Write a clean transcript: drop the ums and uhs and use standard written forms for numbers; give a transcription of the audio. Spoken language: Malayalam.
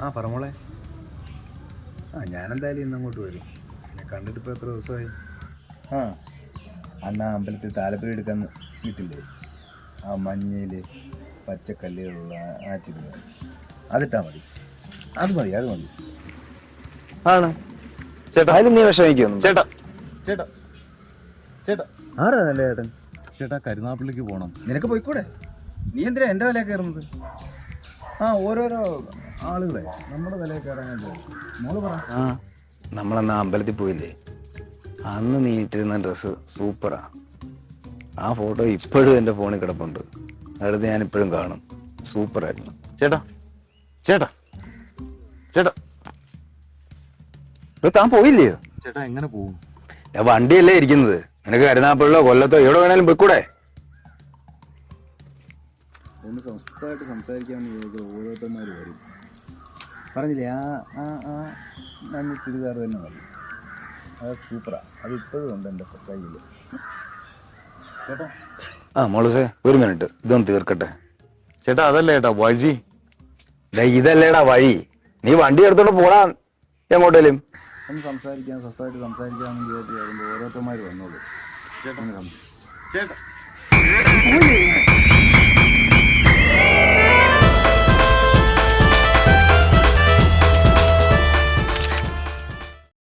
ആ പറമോളെ. ഞാനെന്തായാലും ഇന്ന് അങ്ങോട്ട് വരും. എന്നെ കണ്ടിട്ട് ഇപ്പോൾ എത്ര ദിവസമായി? അന്ന് ആ അമ്പലത്തിൽ താലപ്പൊലി എടുക്കാൻ കിട്ടില്ലേ, ആ മഞ്ഞയിൽ പച്ചക്കല്ലുകളുള്ള ആ ചുരിദാർ അതിട്ടാൽ മതി. അത് മതി. ആണ് ചേട്ടാ, അതിൽ നീ വിഷമിക്കുന്നു. ചേട്ടാ ചേട്ടാ ചേട്ടാ ആരാ നല്ല ചേട്ടൻ? ചേട്ടാ കരുനാപ്പള്ളിക്ക് പോകണം. നിനക്ക് പോയിക്കൂടെ? നീ എന്തിനാ എൻ്റെ തലയിൽ കയറുന്നത്? ഓരോരോ ആളുകളെ നമ്മുടെ തലയിൽ കയറാൻ മോള് പറ. നമ്മളന്ന് അമ്പലത്തിൽ പോയില്ലേ, അന്ന് നീ ഇട്ടിരുന്ന ഡ്രസ്സ് സൂപ്പറാ. ആ ഫോട്ടോ ഇപ്പോഴും എൻ്റെ ഫോണിൽ കിടപ്പുണ്ട്. അടുത്ത് ഞാൻ ഇപ്പോഴും കാണും. സൂപ്പറായിരുന്നു. ചേട്ടാ ചേട്ടാ ചേട്ടാ താൻ പോയില്ലയോ? ചേട്ടാ എങ്ങനെ പോകും? ഞാൻ വണ്ടിയല്ലേ ഇരിക്കുന്നത്. നിനക്ക് കരുനാപ്പള്ളിയോ കൊല്ലത്തോ എവിടെ വേണേലും പോയിക്കൂടെ? ഒന്ന് സ്വസ്ഥമായിട്ട് സംസാരിക്കാമെന്ന് ചോദിച്ചാൽ ഓരോരുത്തന്മാർ വരും. പറഞ്ഞില്ലേ, നല്ല ചുരിദാർ തന്നെ മതി. അത് സൂപ്പറാ. അത് ഇപ്പോഴും ഉണ്ട് എൻ്റെ കയ്യിൽ. ചേട്ടാ മോളസേ ഒരു മിനിറ്റ്, ഇതൊന്ന് തീർക്കട്ടെ. ചേട്ടാ അതല്ലേ ചേട്ടാ വഴി. ഇതല്ലേടാ വഴി. നീ വണ്ടി എടുത്തോണ്ട് പോടാ എങ്ങോട്ടേലും. ഒന്ന് സ്വസ്ഥമായിട്ട് സംസാരിക്കാമെന്ന് വിചാരിച്ച് വരുമ്പോൾ ഓരോരുത്തന്മാർ വന്നോളൂ. ചേട്ടാ